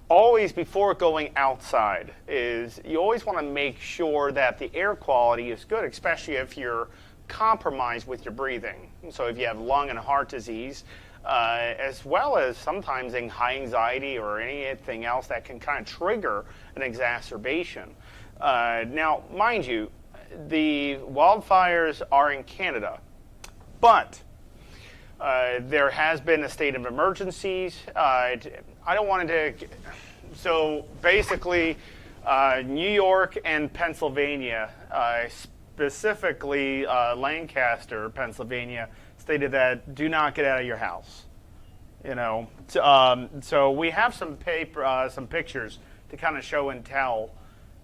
always before going outside is you always want to make sure that the air quality is good, especially if you're compromised with your breathing. So if you have lung and heart disease, as well as sometimes high anxiety or anything else that can kind of trigger an exacerbation. Now, mind you, the wildfires are in Canada, but there has been a state of emergencies. I don't want to. So basically, New York and Pennsylvania, specifically Lancaster, Pennsylvania, stated that do not get out of your house. So we have some pictures to kind of show and tell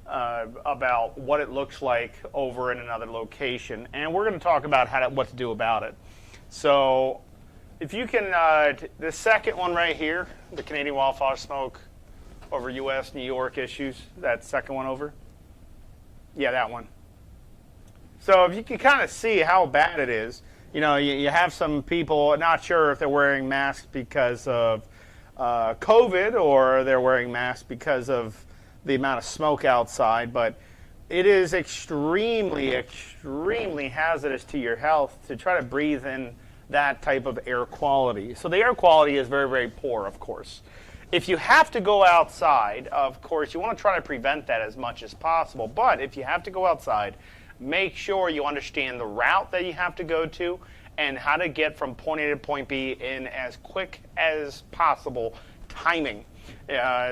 about what it looks like over in another location, and we're going to talk about what to do about it. So, if you can, the second one right here, the Canadian wildfire smoke over U.S. New York issues. That second one over. Yeah, that one. So if you can kind of see how bad it is. You have some people not sure if they're wearing masks because of COVID or they're wearing masks because of the amount of smoke outside, but it is extremely, extremely hazardous to your health to try to breathe in that type of air quality. So the air quality is very, very poor, of course. If you have to go outside, of course, you want to try to prevent that as much as possible, but if you have to go outside, make sure you understand the route that you have to go to and how to get from point A to point B in as quick as possible timing.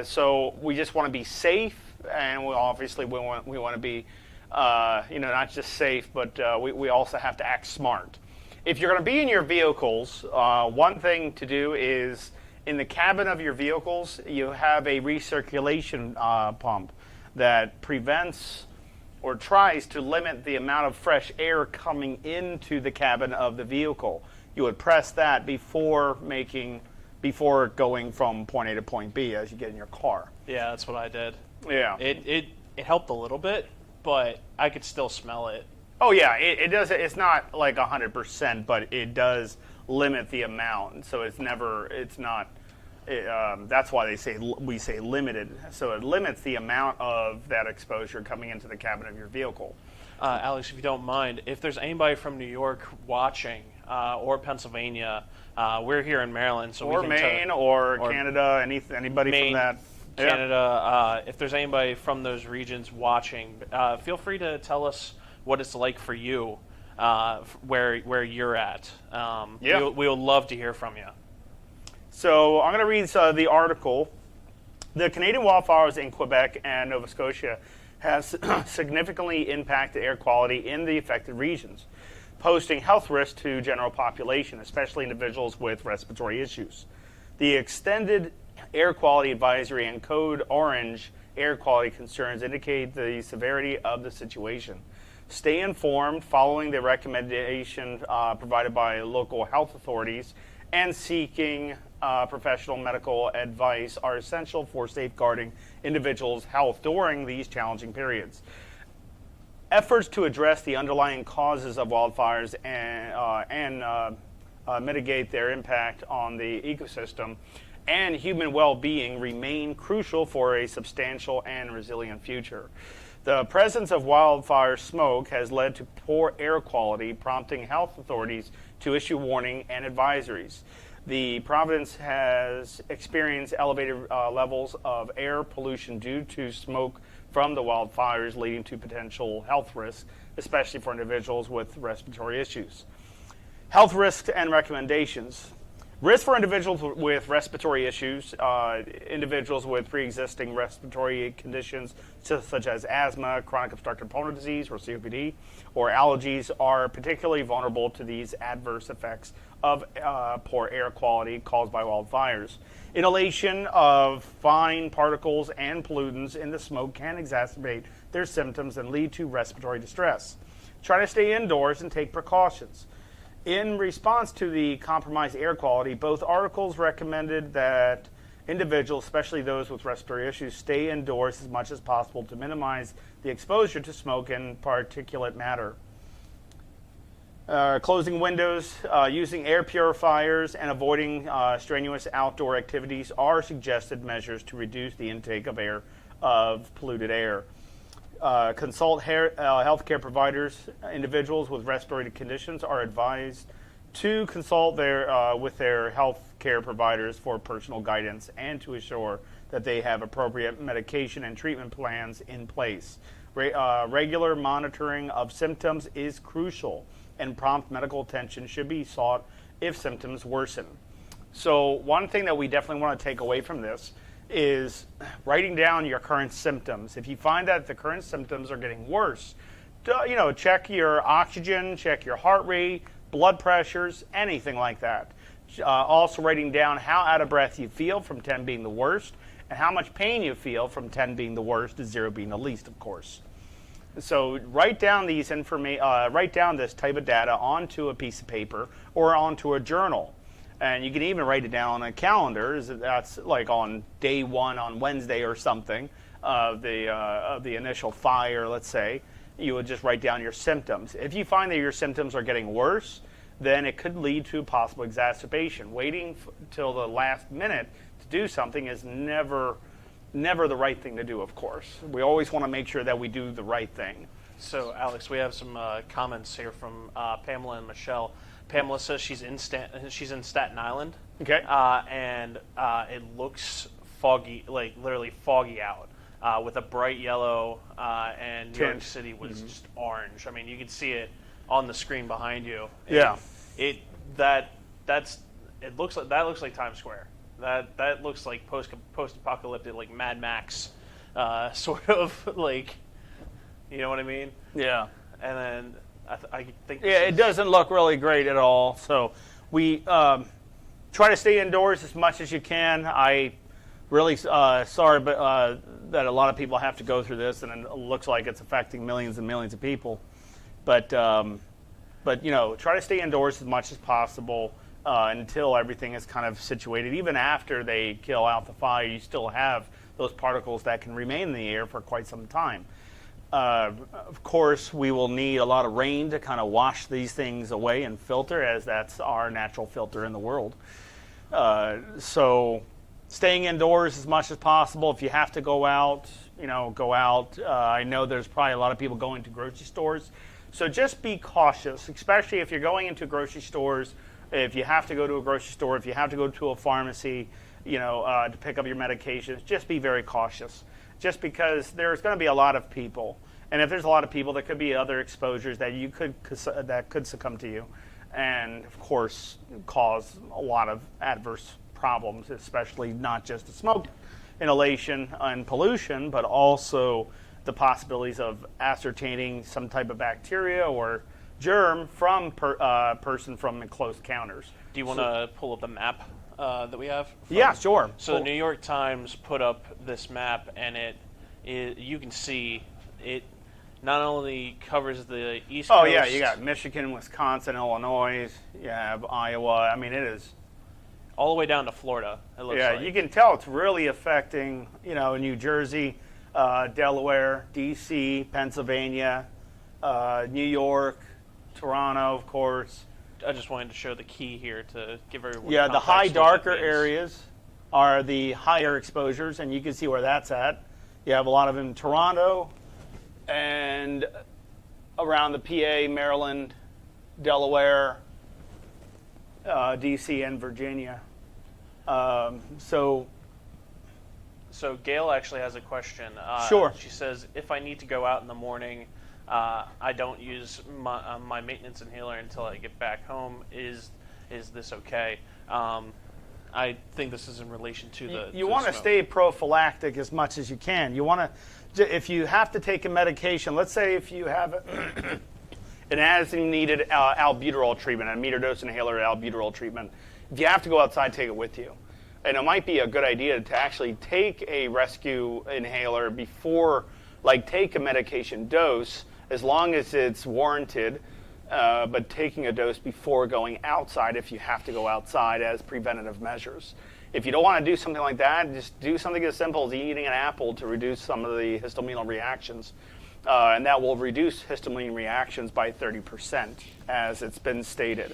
So we just want to be safe, and we want to be not just safe, but we also have to act smart. If you're going to be in your vehicles, one thing to do is in the cabin of your vehicles, you have a recirculation pump that prevents or tries to limit the amount of fresh air coming into the cabin of the vehicle. You would press that before going from point A to point B as you get in your car. Yeah, that's what I did. Yeah. It helped a little bit, but I could still smell it. Oh yeah, it does. It's not like 100%, but it does limit the amount. So that's why we say limited. So it limits the amount of that exposure coming into the cabin of your vehicle. Alex, if you don't mind, if there's anybody from New York watching or Pennsylvania, we're here in Maryland, so or we can Maine or Canada, anybody Maine, from that. Canada. If there's anybody from those regions watching, feel free to tell us what it's like for you, where you're at. We would love to hear from you. So I'm going to read the article. The Canadian wildfires in Quebec and Nova Scotia has significantly impacted air quality in the affected regions, posing health risks to general population, especially individuals with respiratory issues. The extended air quality advisory and code orange air quality concerns indicate the severity of the situation. Stay informed following the recommendation provided by local health authorities, and seeking professional medical advice are essential for safeguarding individuals' health during these challenging periods. Efforts to address the underlying causes of wildfires and mitigate their impact on the ecosystem and human well-being remain crucial for a substantial and resilient future. The presence of wildfire smoke has led to poor air quality, prompting health authorities to issue warning and advisories. The province has experienced elevated levels of air pollution due to smoke from the wildfires, leading to potential health risks, especially for individuals with respiratory issues. Health risks and recommendations. Risk for individuals with respiratory issues, individuals with pre-existing respiratory conditions such as asthma, chronic obstructive pulmonary disease, or COPD, or allergies are particularly vulnerable to these adverse effects of poor air quality caused by wildfires. Inhalation of fine particles and pollutants in the smoke can exacerbate their symptoms and lead to respiratory distress. Try to stay indoors and take precautions. In response to the compromised air quality, both articles recommended that individuals, especially those with respiratory issues, stay indoors as much as possible to minimize the exposure to smoke and particulate matter. Closing windows, using air purifiers, and avoiding strenuous outdoor activities are suggested measures to reduce the intake of polluted air. Consult healthcare providers. Individuals with respiratory conditions are advised to consult with their healthcare providers for personal guidance and to assure that they have appropriate medication and treatment plans in place. Regular monitoring of symptoms is crucial, and prompt medical attention should be sought if symptoms worsen. So one thing that we definitely want to take away from this is writing down your current symptoms. If you find that the current symptoms are getting worse, check your oxygen, check your heart rate, blood pressures, anything like that. Also writing down how out of breath you feel, from 10 being the worst, and how much pain you feel, from 10 being the worst to 0 being the least, of course. So write down this type of data onto a piece of paper or onto a journal. And you can even write it down on a calendar. That's like on day 1 on Wednesday or something of the initial fire, let's say. You would just write down your symptoms. If you find that your symptoms are getting worse, then it could lead to possible exacerbation. Waiting till the last minute to do something is never the right thing to do, of course. We always want to make sure that we do the right thing. So, Alex, we have some comments here from Pamela and Michelle. Pamela says she's in Staten Island. Okay. And it looks foggy, like literally foggy out, with a bright yellow, and New York City was just orange. I mean, you can see it on the screen behind you. Yeah. That looks like Times Square. That looks like post-apocalyptic, like Mad Max, sort of like, you know what I mean? Yeah. And then I think it doesn't look really great at all. So we try to stay indoors as much as you can. I really sorry, but that a lot of people have to go through this, and it looks like it's affecting millions and millions of people. But try to stay indoors as much as possible. Until everything is kind of situated. Even after they kill out the fire, you still have those particles that can remain in the air for quite some time. Of course, we will need a lot of rain to kind of wash these things away and filter, as that's our natural filter in the world. So staying indoors as much as possible. If you have to go out, go out. I know there's probably a lot of people going to grocery stores. So just be cautious, especially if you're going into grocery stores. If you have to go to a grocery store, if you have to go to a pharmacy, to pick up your medications, just be very cautious. Just because there's going to be a lot of people, and if there's a lot of people, there could be other exposures that could succumb to you, and of course cause a lot of adverse problems, especially not just the smoke inhalation and pollution, but also the possibilities of ascertaining some type of bacteria or germ from person from close encounters. Do you want to pull up the map that we have? Yeah, sure. So the New York Times put up this map, and you can see it not only covers the East Coast. Oh yeah, you got Michigan, Wisconsin, Illinois. You have Iowa. I mean, it is all the way down to Florida. It looks like. You can tell it's really affecting New Jersey, Delaware, D.C., Pennsylvania, New York. Toronto, of course. I just wanted to show the key here to give everyone. Yeah, the high darker areas are the higher exposures, and you can see where that's at. You have a lot of them in Toronto and around the PA, Maryland, Delaware, D.C., and Virginia. So Gail actually has a question. Sure. She says, if I need to go out in the morning, I don't use my maintenance inhaler until I get back home. Is this okay? I think this is in relation to the. You want to stay prophylactic as much as you can. You want to, if you have to take a medication, let's say if you have an asthma-needed albuterol treatment, a meter-dose inhaler albuterol treatment, if you have to go outside, take it with you. And it might be a good idea to actually take a rescue inhaler before, take a medication dose, as long as it's warranted, but taking a dose before going outside if you have to go outside as preventative measures. If you don't want to do something like that, just do something as simple as eating an apple to reduce some of the histominal reactions. and that will reduce histamine reactions by 30%, as it's been stated.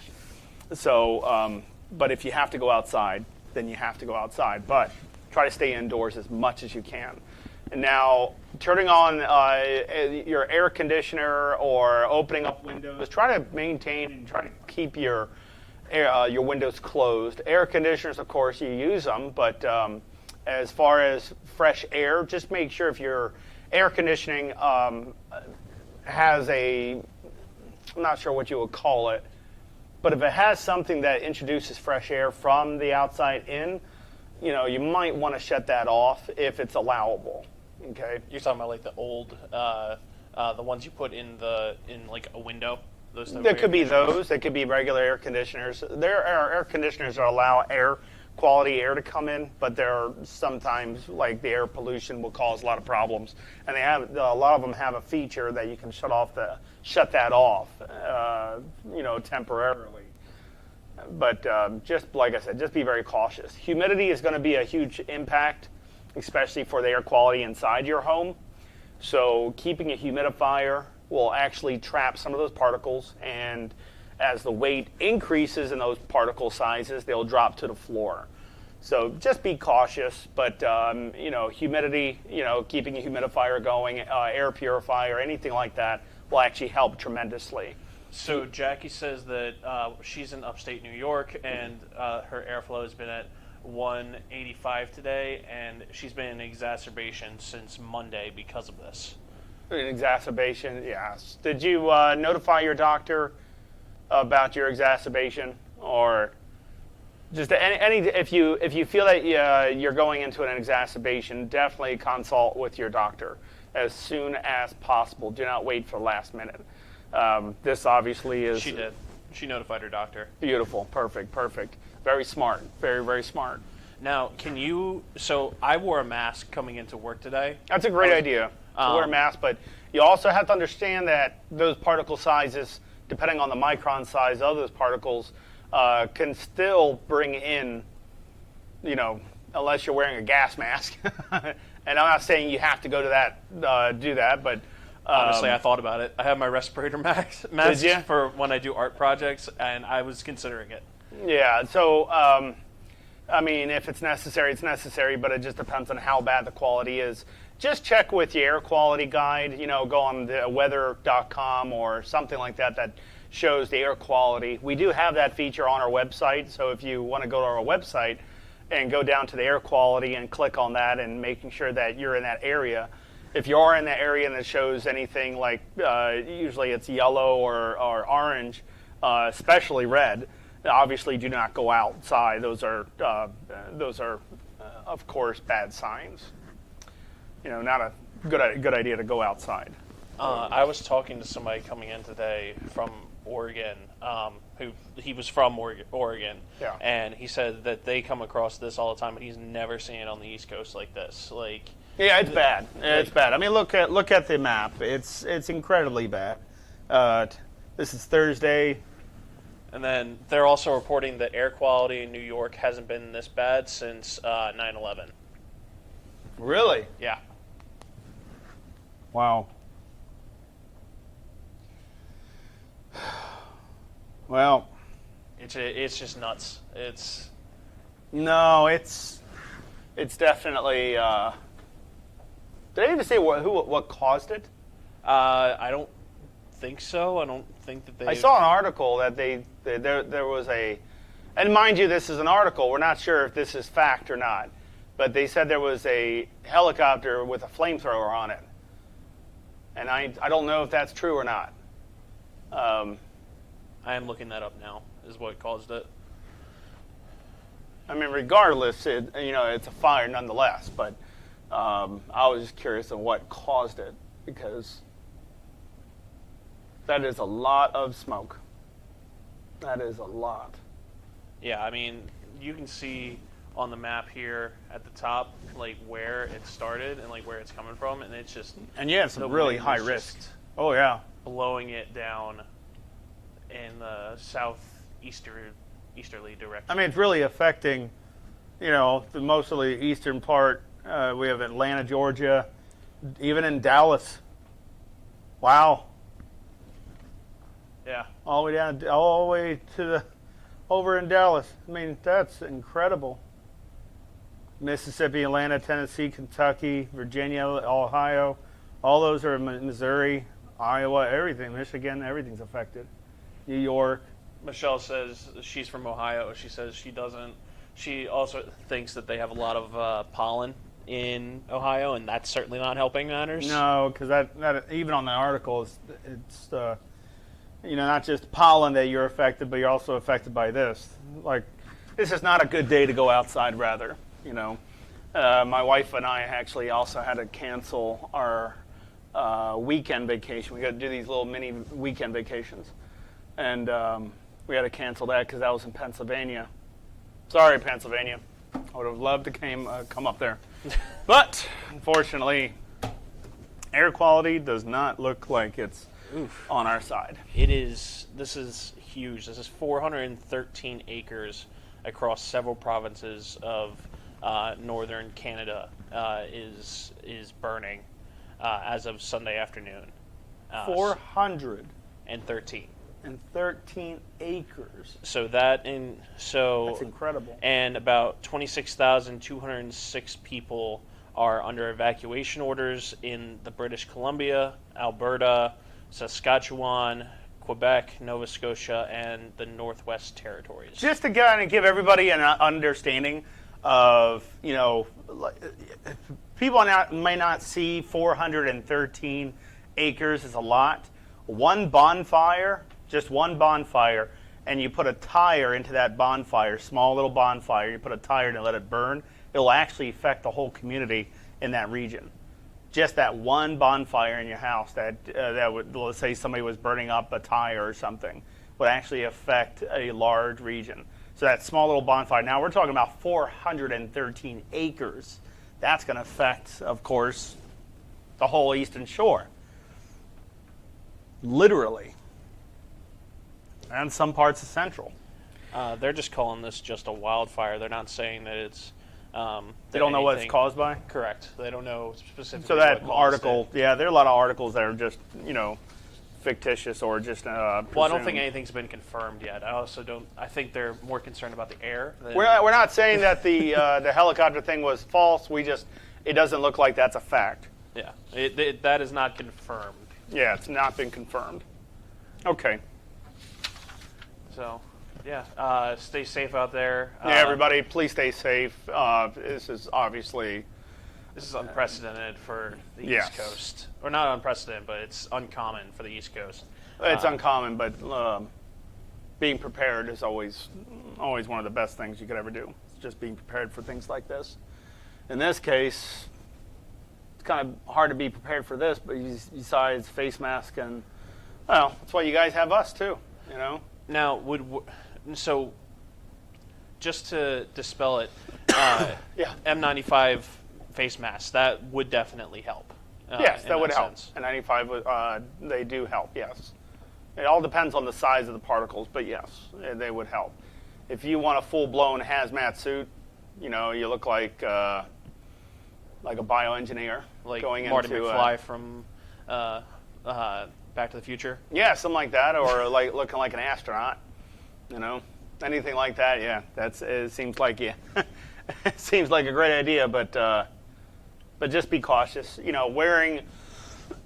So, but if you have to go outside, then you have to go outside. But try to stay indoors as much as you can. And now, turning on your air conditioner or opening up windows, try to maintain and try to keep your windows closed. Air conditioners, of course, you use them, but as far as fresh air, just make sure if your air conditioning has I'm not sure what you would call it, but if it has something that introduces fresh air from the outside in, you might want to shut that off if it's allowable. Okay. You're talking about like the old, the ones you put in like a window. There could be those. They could be regular air conditioners. There are air conditioners that allow quality air to come in, but there are sometimes like the air pollution will cause a lot of problems, and a lot of them have a feature that you can shut that off, temporarily. But just like I said, just be very cautious. Humidity is going to be a huge impact, especially for the air quality inside your home. So keeping a humidifier will actually trap some of those particles, and as the weight increases in those particle sizes, they'll drop to the floor. So just be cautious, but humidity, keeping a humidifier going, air purifier, anything like that will actually help tremendously. So Jackie says that she's in upstate New York, and her airflow has been at 185 today, and she's been in exacerbation since Monday because of this. An exacerbation, yes. Did you notify your doctor about your exacerbation, or just any if you feel that you're going into an exacerbation, definitely consult with your doctor as soon as possible. Do not wait for the last minute. This obviously is. She did. She notified her doctor. Beautiful. Perfect. Very smart. Very, very smart. Now, so I wore a mask coming into work today. That's a great idea to wear a mask, but you also have to understand that those particle sizes, depending on the micron size of those particles, can still bring in, unless you're wearing a gas mask. And I'm not saying you have to go to that, do that, but honestly, I thought about it. I have my respirator mask for when I do art projects, and I was considering it. Yeah, so, if it's necessary, it's necessary, but it just depends on how bad the quality is. Just check with your air quality guide, go on the weather.com or something like that shows the air quality. We do have that feature on our website, so if you want to go to our website and go down to the air quality and click on that and making sure that you're in that area. If you are in that area and it shows anything like, usually it's yellow or orange, especially red, obviously do not go outside. Those are of course, bad signs. Not a good idea to go outside. I was talking to somebody coming in today from Oregon, he was from Oregon, yeah. And he said that they come across this all the time, but he's never seen it on the East Coast like this. Yeah, it's bad. It's bad. Look at the map. It's incredibly bad. This is Thursday. And then they're also reporting that air quality in New York hasn't been this bad since 9/11. Really? Yeah. Wow. Well, it's just nuts. It's definitely. Did I even say what caused it? I don't think so. I don't think that they. I saw an article that there was a, and mind you, this is an article. We're not sure if this is fact or not, but they said there was a helicopter with a flamethrower on it, and I don't know if that's true or not. I am looking that up now. Is what caused it. Regardless, it's a fire nonetheless. But I was just curious of what caused it, because that is a lot of smoke. That is a lot. Yeah, you can see on the map here at the top, where it started and where it's coming from, and it's just. And you have some really high risks. Oh yeah. Blowing it down in the southeasterly direction. It's really affecting, most of the eastern part. We have Atlanta, Georgia, even in Dallas. Wow. Yeah. All the way to over in Dallas. I mean, that's incredible. Mississippi, Atlanta, Tennessee, Kentucky, Virginia, Ohio, all those are in Missouri, Iowa, everything, Michigan, everything's affected. New York. Michelle says she's from Ohio. She says she doesn't. She also thinks that they have a lot of pollen in Ohio, and that's certainly not helping matters. No, because that even on the article, it's not just pollen that you're affected, but you're also affected by this. Like, this is not a good day to go outside, rather. My wife and I actually also had to cancel our weekend vacation. We got to do these little mini weekend vacations. And we had to cancel that because that was in Pennsylvania. Sorry, Pennsylvania. I would have loved to come up there. But, unfortunately, air quality does not look like it's on our side. This is huge. This is 413 acres across several provinces of northern Canada is burning as of Sunday afternoon. 413 acres. That's incredible. And about 26,206 people are under evacuation orders in the British Columbia, Alberta, Saskatchewan, Quebec, Nova Scotia, and the Northwest Territories. Just to kind of give everybody an understanding of, people may not see 413 acres as a lot. One bonfire, just one bonfire, and you put a tire into that bonfire, small little bonfire, you put a tire and let it burn, it'll actually affect the whole community in that region. Just that one bonfire in your house that would, let's say somebody was burning up a tire or something, would actually affect a large region. So that small little bonfire. Now we're talking about 413 acres. That's going to affect, of course, the whole Eastern Shore. Literally. And some parts of Central. They're just calling this just a wildfire. They're not saying that it's... they don't know what it's caused by? Correct. They don't know specifically. So that article, there are a lot of articles that are just, fictitious or just well, I don't think anything's been confirmed yet. I think they're more concerned about the air. We're not saying that the helicopter thing was false. It doesn't look like that's a fact. Yeah, that is not confirmed. Yeah, it's not been confirmed. Okay. So, yeah, stay safe out there. Yeah, everybody, please stay safe. This is obviously... This is unprecedented for the East Coast. Or not unprecedented, but it's uncommon for the East Coast. It's uncommon, but being prepared is always one of the best things you could ever do. It's just being prepared for things like this. In this case, it's kind of hard to be prepared for this, but besides face mask and, well, that's why you guys have us too, Now, so just to dispel it, M95 face masks, that would definitely help. Yes, that would help. Sense. And 95, they do help, yes. It all depends on the size of the particles, but yes, they would help. If you want a full-blown hazmat suit, you look like a bioengineer. Like going Marty into, McFly from Back to the Future? Yeah, something like that, or like looking like an astronaut, Anything like that, yeah. It seems like, it seems like a great idea, but just be cautious. Wearing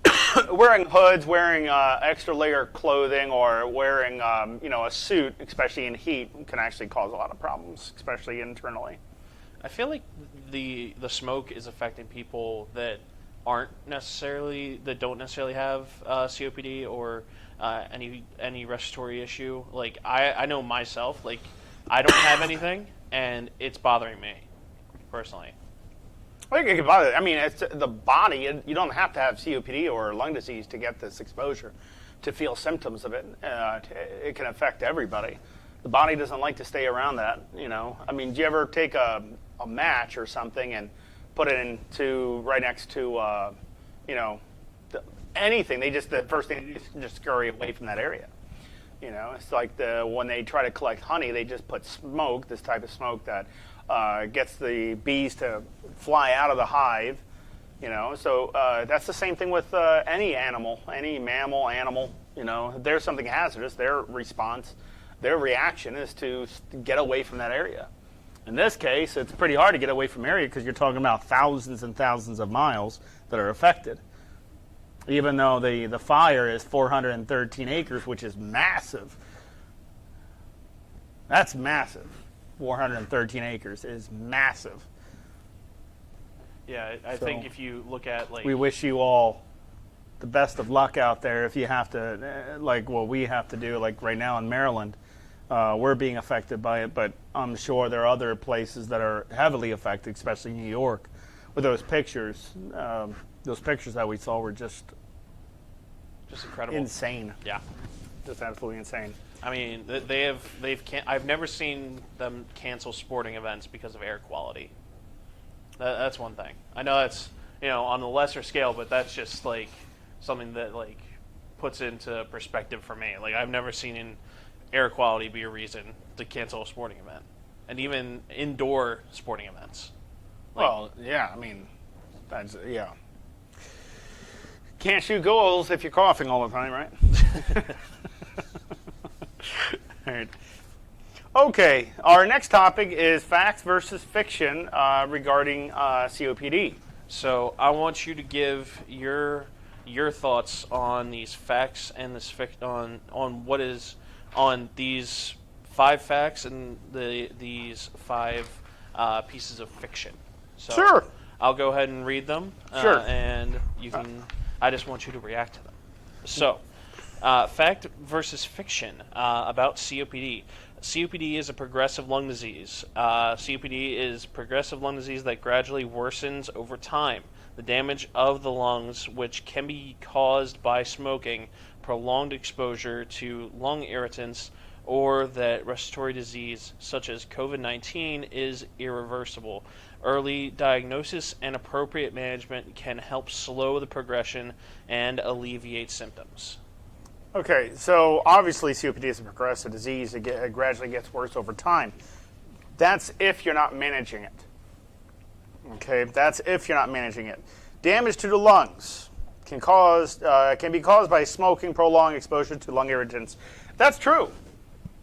hoods, wearing extra layer clothing, or wearing a suit, especially in heat, can actually cause a lot of problems, especially internally. I feel like the smoke is affecting people that don't necessarily have COPD or any respiratory issue. Like I know myself, like I don't have anything, and it's bothering me personally. I think it can bother. I mean, it's the body. You don't have to have COPD or lung disease to get this exposure, to feel symptoms of it. It can affect everybody. The body doesn't like to stay around that. I mean, do you ever take a match or something and put it right next to anything? The first thing they do is just scurry away from that area. It's like when they try to collect honey, they just put smoke, this type of smoke that gets the bees to fly out of the hive, So that's the same thing with any animal, any mammal, animal. If there's something hazardous, their response, their reaction is to get away from that area. In this case, it's pretty hard to get away from area because you're talking about thousands and thousands of miles that are affected. Even though the fire is 413 acres, which is massive. That's massive. 413 acres is massive. Yeah, I think if you look at we wish you all the best of luck out there. If you have to, like what we have to do, like right now in Maryland, we're being affected by it, but I'm sure there are other places that are heavily affected, especially New York, with those pictures. Those pictures that we saw were just incredible, insane. Yeah, just absolutely insane. I mean, I've never seen them cancel sporting events because of air quality. That's one thing. I know that's on a lesser scale, but that's just like something that like puts into perspective for me. Like I've never seen air quality be a reason to cancel a sporting event, and even indoor sporting events. Well, yeah, I mean, that's can't shoot goals if you're coughing all the time, right? All right. Okay, our next topic is facts versus fiction regarding COPD. So I want you to give your thoughts on these facts and this on these 5 facts and these 5 pieces of fiction. So sure. I'll go ahead and read them. Sure. And you can. I just want you to react to them. So, fact versus fiction about COPD. COPD is a progressive lung disease. COPD is progressive lung disease that gradually worsens over time. The damage of the lungs, which can be caused by smoking, prolonged exposure to lung irritants, or that respiratory disease, such as COVID-19, is irreversible. Early diagnosis and appropriate management can help slow the progression and alleviate symptoms. Okay, so obviously COPD is a progressive disease. It gradually gets worse over time. That's if you're not managing it. Okay, that's if you're not managing it. Damage to the lungs can be caused by smoking, prolonged exposure to lung irritants. That's true.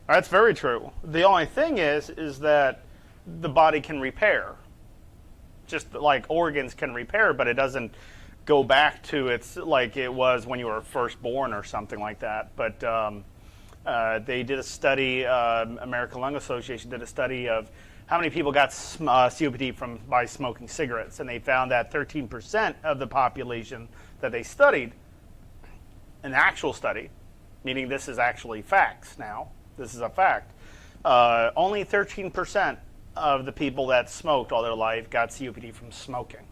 That's very true. The only thing is that the body can repair. Just like organs can repair, but it doesn't go back to its like it was when you were first born or something like that. But they did a study, American Lung Association did a study of how many people got COPD by smoking cigarettes, and they found that 13% of the population that they studied, an actual study, meaning this is actually facts now, this is a fact, only 13% of the people that smoked all their life got COPD from smoking.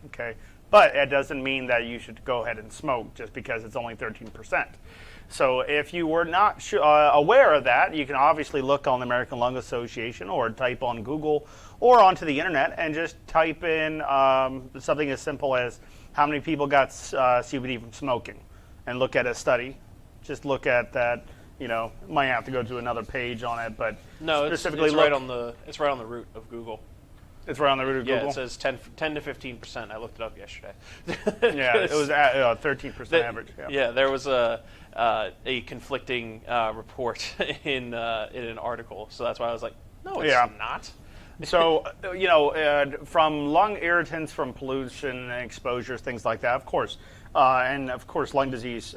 Okay, but it doesn't mean that you should go ahead and smoke just because it's only 13%. So if you were not aware of that, you can obviously look on the American Lung Association or type on Google or onto the internet and just type in something as simple as how many people got COPD from smoking and look at a study. Just look at that. Might have to go to another page on it, but no, specifically it's right on the root of Google. It's right on the root of Google? Yeah, it says 10 to 15%. I looked it up yesterday. Yeah, it was at 13% average. Yeah, there was a conflicting report in an article, so that's why I was like, no, it's not. So, from lung irritants, from pollution, exposures, things like that, of course. And of course, lung disease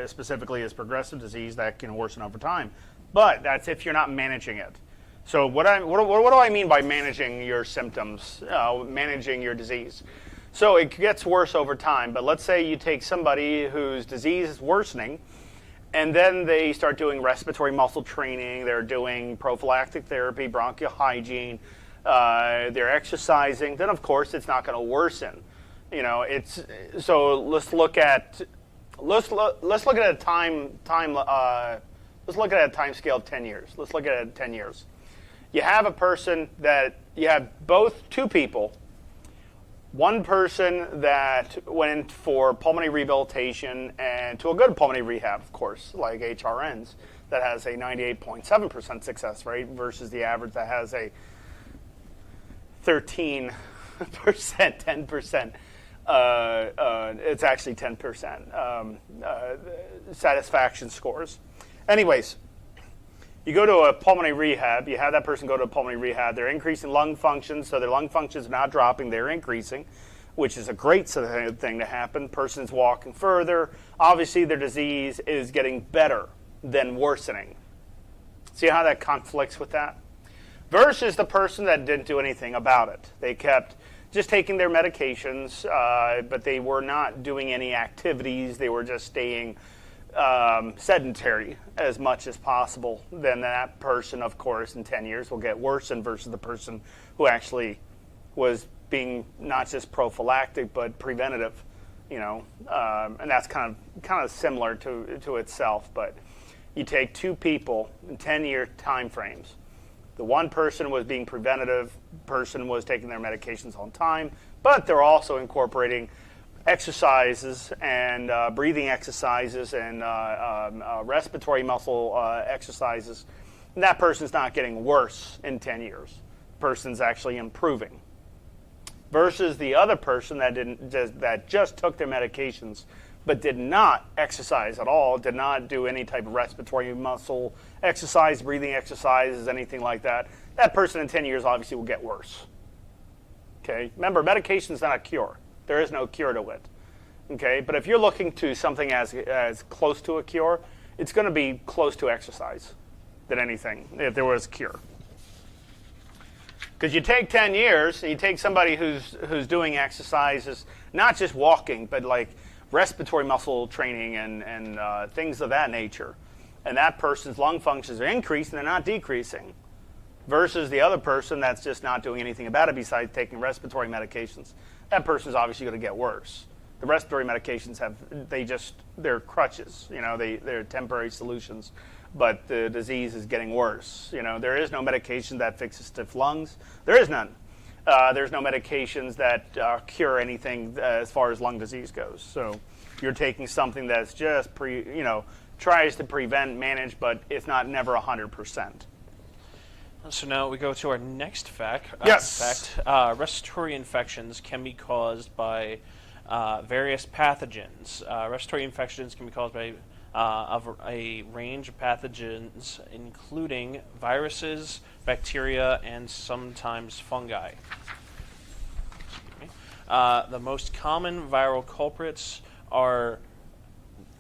specifically is progressive disease that can worsen over time. But that's if you're not managing it. So what do I mean by managing your symptoms, managing your disease? So it gets worse over time, but let's say you take somebody whose disease is worsening, and then they start doing respiratory muscle training, they're doing prophylactic therapy, bronchial hygiene, they're exercising, then of course it's not going to worsen. So let's look at a time scale of 10 years. Let's look at it at 10 years. You have a person that you have two people. One person that went for pulmonary rehabilitation and to a good pulmonary rehab, of course, like HRNs, that has a 98.7% success rate versus the average that has a 13%, 10% it's actually 10% satisfaction scores. Anyways, you go to a pulmonary rehab, you have that person go to a pulmonary rehab, they're increasing lung function, so their lung function is not dropping, they're increasing, which is a great thing to happen. Person's walking further. Obviously, their disease is getting better than worsening. See how that conflicts with that? Versus the person that didn't do anything about it. They kept just taking their medications, but they were not doing any activities. They were just staying sedentary as much as possible. Then that person, of course, in 10 years will get worsened versus the person who actually was being not just prophylactic but preventative, and that's kind of similar to itself. But you take two people in 10-year time frames. The one person was being preventative, person was taking their medications on time, but they're also incorporating exercises and breathing exercises and respiratory muscle exercises. And that person's not getting worse in 10 years. The person's actually improving. Versus the other person that just took their medications but did not exercise at all, did not do any type of respiratory muscle exercise, breathing exercises, anything like that. That person in 10 years obviously will get worse. Okay? Remember, medication is not a cure. There is no cure to it. Okay? But if you're looking to something as close to a cure, it's going to be close to exercise than anything, if there was a cure. Because you take 10 years, and you take somebody who's doing exercises, not just walking, but like respiratory muscle training and things of that nature, and that person's lung functions are increasing, they're not decreasing, versus the other person that's just not doing anything about it besides taking respiratory medications. That person's obviously going to get worse. The respiratory medications they're crutches, they're temporary solutions, but the disease is getting worse. There is no medication that fixes stiff lungs. There is none. There's no medications that cure anything as far as lung disease goes. So you're taking something that's just tries to prevent, manage, but it's not never 100%. So now we go to our next fact. Yes. Respiratory infections can be caused by various pathogens. Respiratory infections can be caused by a range of pathogens, including viruses, bacteria, and sometimes fungi. The most common viral culprits are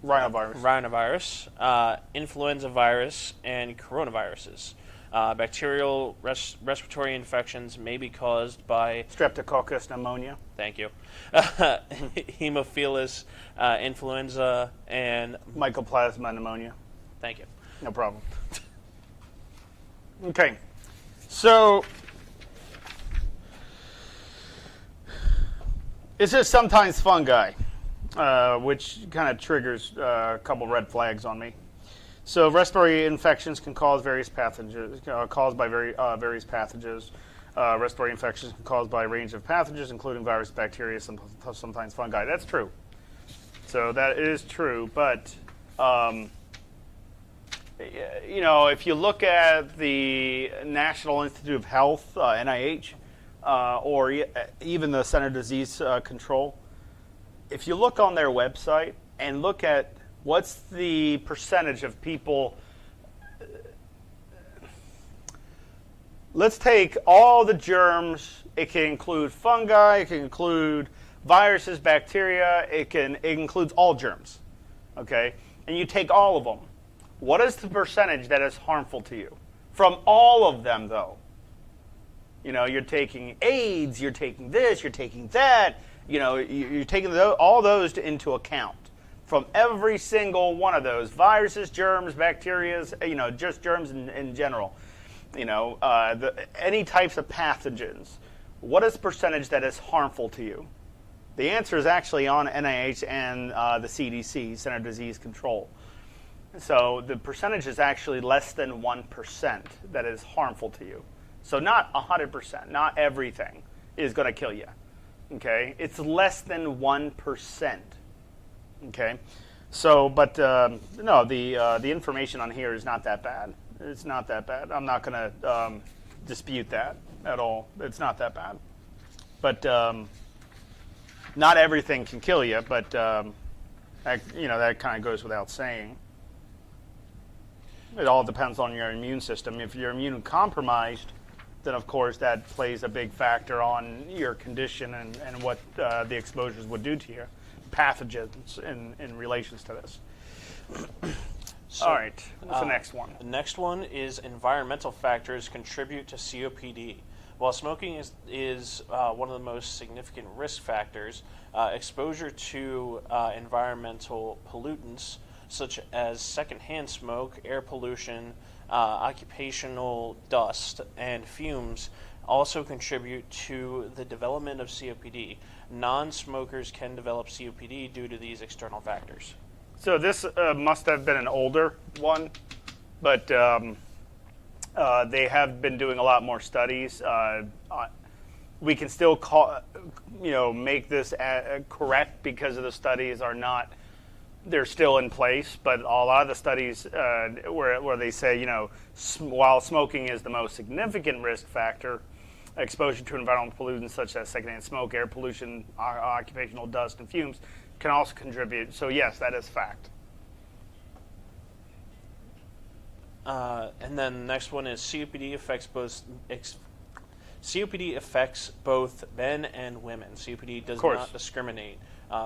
rhinovirus, influenza virus, and coronaviruses. Bacterial respiratory infections may be caused by Streptococcus pneumonia. Thank you. Haemophilus influenza and Mycoplasma pneumonia. Thank you. No problem. Okay, so it's just sometimes fungi, which kind of triggers a couple red flags on me. So respiratory infections can cause various pathogens, caused by various pathogens. Respiratory infections can caused by a range of pathogens, including virus, bacteria, sometimes fungi. That's true. So that is true, but if you look at the National Institute of Health, NIH, or even the Center for Disease Control, if you look on their website and look at what's the percentage of people, let's take all the germs. It can include fungi, it can include viruses, bacteria, it includes all germs, okay? And you take all of them. What is the percentage that is harmful to you? From all of them, though. You're taking AIDS, you're taking this, you're taking that. You're taking all those into account. From every single one of those, viruses, germs, bacteria, just germs in general. Any types of pathogens. What is the percentage that is harmful to you? The answer is actually on NIH and the CDC, Center for Disease Control. So the percentage is actually less than 1% that is harmful to you. So not 100%, not everything is going to kill you. Okay? It's less than 1%. Okay? So, but no, the information on here is not that bad. It's not that bad. I'm not going to dispute that at all. It's not that bad. But not everything can kill you, but that kind of goes without saying. It all depends on your immune system. If you're immune compromised, then of course that plays a big factor on your condition and what the exposures would do to you, pathogens in relations to this. So, all right, what's the next one? The next one is environmental factors contribute to COPD. While smoking is one of the most significant risk factors, exposure to environmental pollutants such as secondhand smoke, air pollution, occupational dust, and fumes also contribute to the development of COPD. Non-smokers can develop COPD due to these external factors. So this must have been an older one, but they have been doing a lot more studies. We can still make this correct because of the studies are not. They're still in place, but a lot of the studies where they say, while smoking is the most significant risk factor, exposure to environmental pollutants such as secondhand smoke, air pollution, occupational dust, and fumes can also contribute. So yes, that is fact. And then the next one is COPD affects both men and women. COPD does not discriminate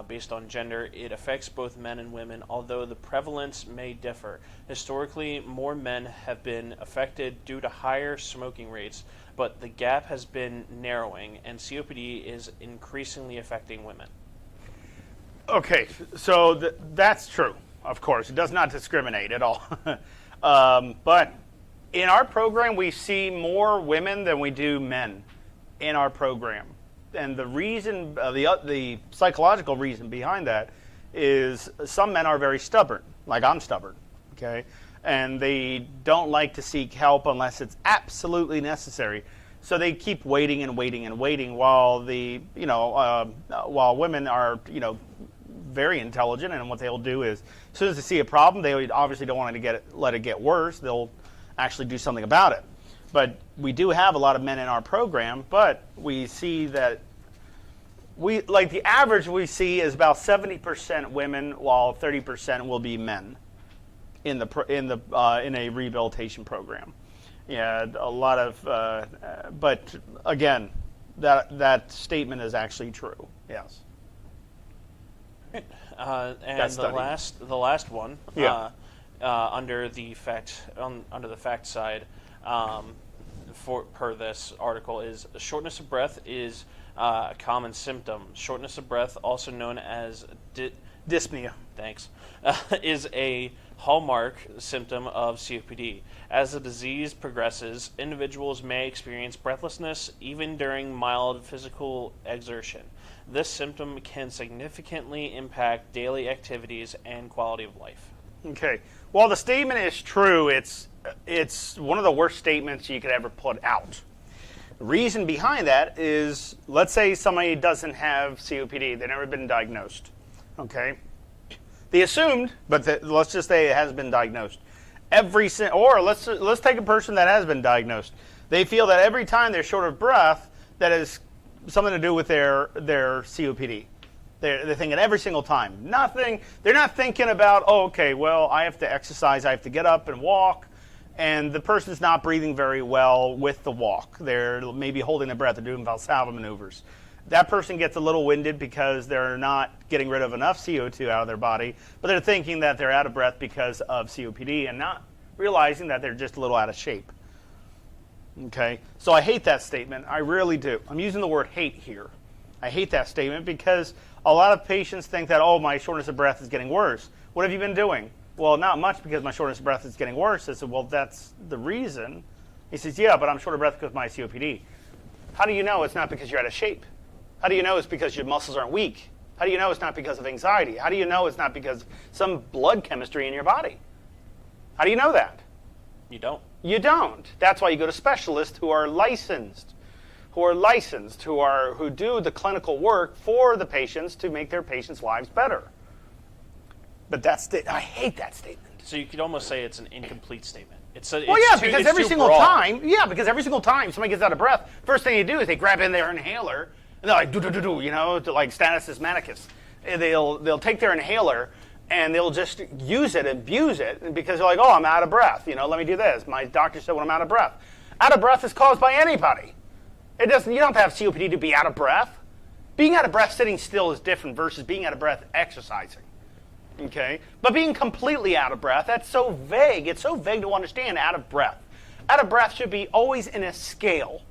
based on gender. It affects both men and women, although the prevalence may differ. Historically, more men have been affected due to higher smoking rates, but the gap has been narrowing, and COPD is increasingly affecting women. Okay, so that's true, of course. It does not discriminate at all. But in our program, we see more women than we do men in our program. And the reason, the psychological reason behind that is some men are very stubborn, like I'm stubborn, okay? And they don't like to seek help unless it's absolutely necessary. So they keep waiting and waiting and waiting while while women are, very intelligent, and what they'll do is, as soon as they see a problem, they obviously don't want to let it get worse. They'll actually do something about it. But we do have a lot of men in our program, but we see that the average we see is about 70% women, while 30% will be men in a rehabilitation program. Yeah, a lot of, but again, that statement is actually true. Yes. And the last one, under the fact side, per this article, is shortness of breath is a common symptom. Shortness of breath, also known as dyspnea, is a hallmark symptom of COPD. As the disease progresses, individuals may experience breathlessness even during mild physical exertion. This symptom can significantly impact daily activities and quality of life. Okay. While the statement is true, it's one of the worst statements you could ever put out. The reason behind that is, let's say somebody doesn't have COPD. They've never been diagnosed. Okay. They assumed, but let's just say it has been diagnosed. Or let's take a person that has been diagnosed. They feel that every time they're short of breath, that is something to do with their COPD. They're thinking every single time. Nothing. They're not thinking about, I have to exercise. I have to get up and walk. And the person's not breathing very well with the walk. They're maybe holding their breath. They're doing Valsalva maneuvers. That person gets a little winded because they're not getting rid of enough CO2 out of their body, but they're thinking that they're out of breath because of COPD and not realizing that they're just a little out of shape. Okay? So I hate that statement. I really do. I'm using the word hate here. I hate that statement because a lot of patients think that, my shortness of breath is getting worse. What have you been doing? Well, not much, because my shortness of breath is getting worse. I said, well, that's the reason. He says, yeah, but I'm short of breath because of my COPD. How do you know it's not because you're out of shape? How do you know it's because your muscles aren't weak? How do you know it's not because of anxiety? How do you know it's not because of some blood chemistry in your body? How do you know that? You don't. You don't. That's why you go to specialists who are licensed, who do the clinical work for the patients to make their patients' lives better. But I hate that statement. So you could almost say it's an incomplete statement. Because every single time somebody gets out of breath, first thing you do is they grab in their inhaler And they're like, do, you know, like status manicus. And they'll take their inhaler and they'll just use it, abuse it, because they're like, oh, I'm out of breath. You know, let me do this. My doctor said when I'm out of breath. Out of breath is caused by anybody. You don't have to have COPD to be out of breath. Being out of breath sitting still is different versus being out of breath exercising. Okay? But being completely out of breath, that's so vague. It's so vague to understand out of breath. Out of breath should be always in a scale.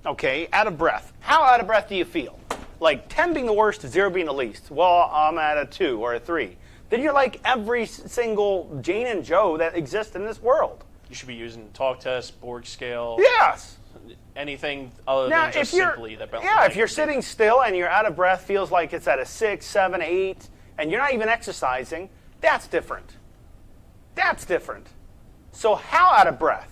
Okay? Out of breath. How out of breath do you feel? Like 10 being the worst, 0 being the least. Well, I'm at a 2 or a 3. Then you're like every single Jane and Joe that exists in this world. You should be using talk test, Borg scale. Yes. Anything other than just simply that. Yeah, if you're sitting still and you're out of breath, feels like it's at a 6, 7, 8, and you're not even exercising, that's different. That's different. So how out of breath?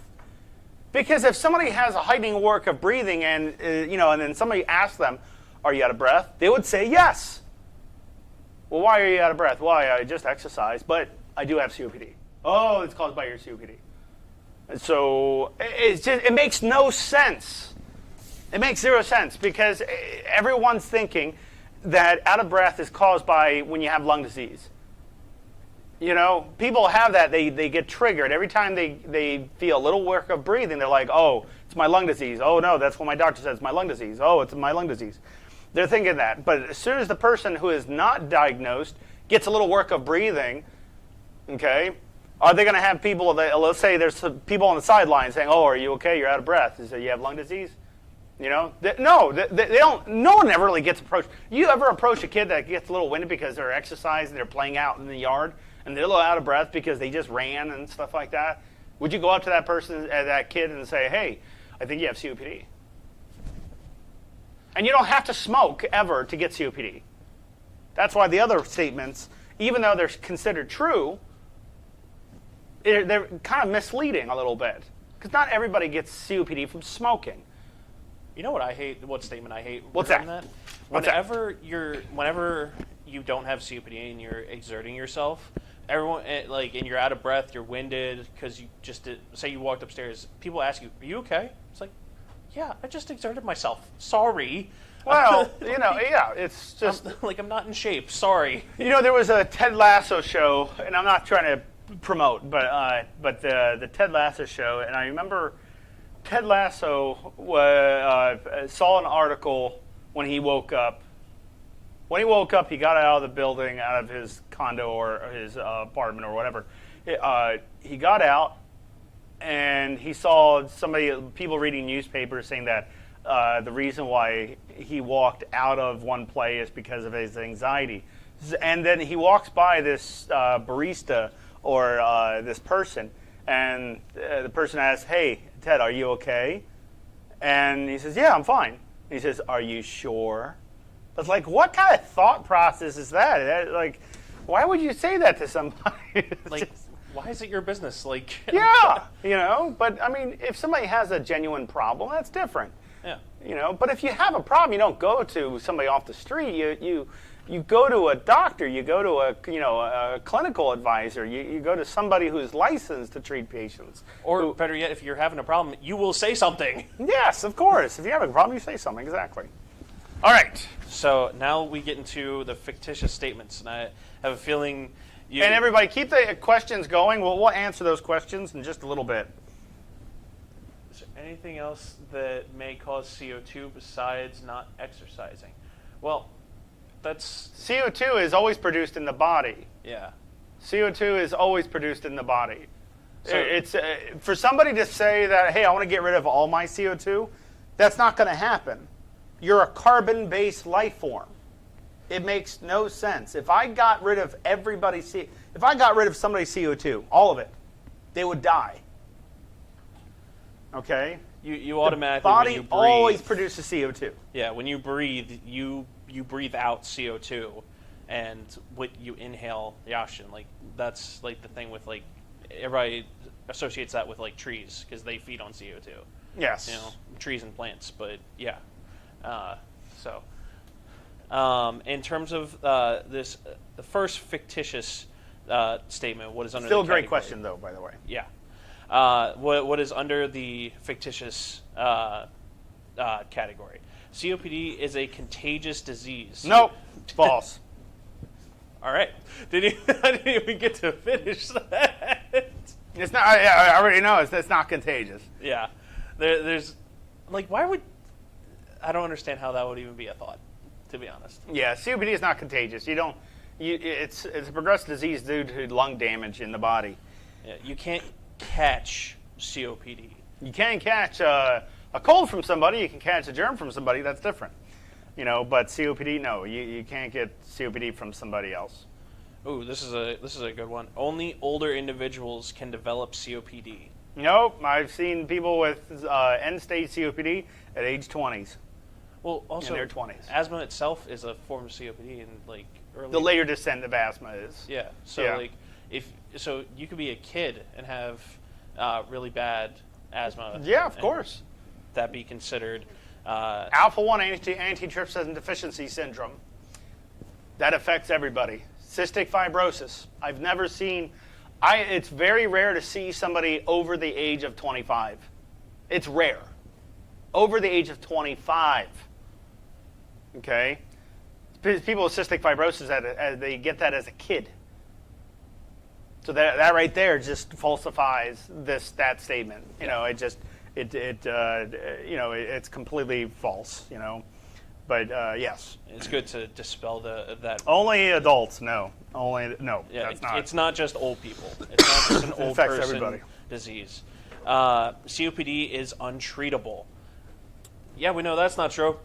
Because if somebody has a heightening work of breathing and and then somebody asks them, "Are you out of breath?" they would say yes. Well, why are you out of breath? Why? I just exercised, but I do have COPD. Oh, it's caused by your COPD. So it makes no sense. It makes zero sense because everyone's thinking that out of breath is caused by when you have lung disease. You know, people have that. They get triggered. Every time they feel a little work of breathing, they're like, oh, it's my lung disease. Oh, no, that's what my doctor says, it's my lung disease. Oh, it's my lung disease. They're thinking that. But as soon as the person who is not diagnosed gets a little work of breathing, okay, are they going to have people, let's say there's some people on the sidelines saying, oh, are you okay? You're out of breath. Is it you have lung disease? You know? They don't, no one ever really gets approached. You ever approach a kid that gets a little winded because they're exercising, they're playing out in the yard, and they're a little out of breath because they just ran and stuff like that? Would you go up to that person, that kid, and say, hey, I think you have COPD? And you don't have to smoke ever to get COPD. That's why the other statements, even though they're considered true, they're kind of misleading a little bit. Because not everybody gets COPD from smoking. You know what I hate? What statement I hate? What's that? Whenever you don't have COPD and you're exerting yourself, everyone and you're out of breath, you're winded because you just did. Say you walked upstairs. People ask you, "Are you okay?" It's like, yeah, I just exerted myself. Sorry. Well, yeah, it's just I'm not in shape. Sorry. There was a Ted Lasso show, and I'm not trying to promote, but the Ted Lasso show, and I remember Ted Lasso saw an article when he woke up. When he woke up, he got out of the building, out of his condo or his apartment or whatever. He got out, and he saw people reading newspapers saying that the reason why he walked out of one play is because of his anxiety. And then he walks by this barista or this person, and the person asks, "Hey, Ted, are you okay?" And he says, "Yeah, I'm fine." He says, "Are you sure?" It's like, what kind of thought process is that? Why would you say that to somebody? Why is it your business? Yeah, but I mean, if somebody has a genuine problem, that's different. Yeah. But if you have a problem, you don't go to somebody off the street. You go to a doctor. You go to a clinical advisor. You go to somebody who's licensed to treat patients. Or better yet, if you're having a problem, you will say something. Yes, of course. If you have a problem, you say something. Exactly. All right. So now we get into the fictitious statements, and I have a feeling you... And everybody, keep the questions going. We'll answer those questions in just a little bit. Is there anything else that may cause CO2 besides not exercising? Well, that's... CO2 is always produced in the body. Yeah. CO2 is always produced in the body. So it's for somebody to say that, hey, I want to get rid of all my CO2, that's not going to happen. You're a carbon-based life form. It makes no sense. If I got rid of somebody's CO2, all of it, they would die. Okay? You automatically, the body when you breathe, always produces CO2. Yeah, when you breathe, you breathe out CO2, and what you inhale the oxygen. That's the thing with everybody associates that with trees because they feed on CO2. Yes. Trees and plants, but yeah. In terms of the first fictitious statement, what is under still the a great category? Question though, by the way. Yeah. What is under the fictitious category. COPD is a contagious disease. Nope. False. All right. I didn't even get to finish that. It's not. I already know. It's not contagious. Yeah. There's, like, why would... I don't understand how that would even be a thought, to be honest. Yeah, COPD is not contagious. It's a progressive disease due to lung damage in the body. Yeah, you can't catch COPD. You can catch a cold from somebody. You can catch a germ from somebody. That's different. But COPD, no. You can't get COPD from somebody else. Ooh, this is a good one. Only older individuals can develop COPD. Nope. I've seen people with end-stage COPD at age 20s. Well, also, in their 20s. Asthma itself is a form of COPD, and like early. The later descent of asthma is. Yeah. So so you could be a kid and have really bad asthma. Yeah, of course. That be considered alpha-1 antitrypsin deficiency syndrome. That affects everybody. Cystic fibrosis. I've never seen. It's very rare to see somebody over the age of 25. It's rare. Over the age of 25. Okay? People with cystic fibrosis, they get that as a kid. So that right there just falsifies that statement. It's completely false. But yes, it's good to dispel that. Only adults, no. No. Yeah, that's not. It's not just old people. It's not just an old person everybody. disease. COPD is untreatable. Yeah, we know that's not true.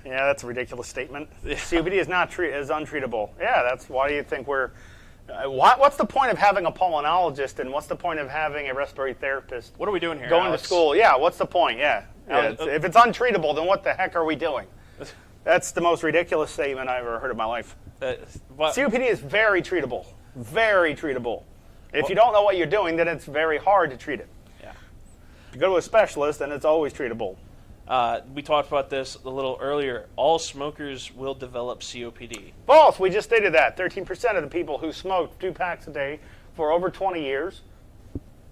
Yeah, that's a ridiculous statement. COPD is untreatable. Yeah, that's why you think we're. What's the point of having a pulmonologist, and what's the point of having a respiratory therapist? What are we doing here? Going Alex? to school. Yeah, what's the point? Yeah. If it's untreatable, then what the heck are we doing? That's the most ridiculous statement I've ever heard in my life. COPD is very treatable. Very treatable. If you don't know what you're doing, then it's very hard to treat it. Yeah. If you go to a specialist, then it's always treatable. We talked about this a little earlier. All smokers will develop COPD. False. We just stated that. 13% of the people who smoked 2 packs a day for over 20 years,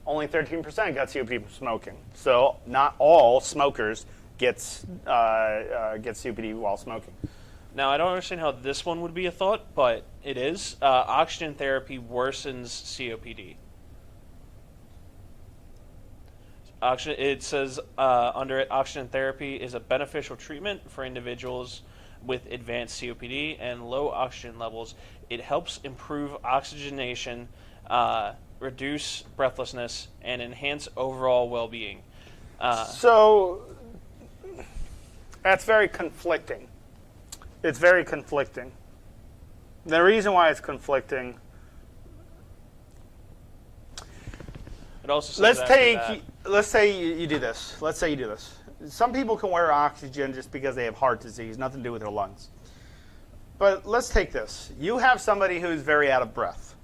only 13% got COPD from smoking. So not all smokers get COPD while smoking. Now, I don't understand how this one would be a thought, but it is. Oxygen therapy worsens COPD. It says under it, oxygen therapy is a beneficial treatment for individuals with advanced COPD and low oxygen levels. It helps improve oxygenation, reduce breathlessness, and enhance overall well-being. So that's very conflicting. It's very conflicting. The reason why it's conflicting. It also says let's say you do this. Let's say you do this. Some people can wear oxygen just because they have heart disease, nothing to do with their lungs. But let's take this. You have somebody who's very out of breath,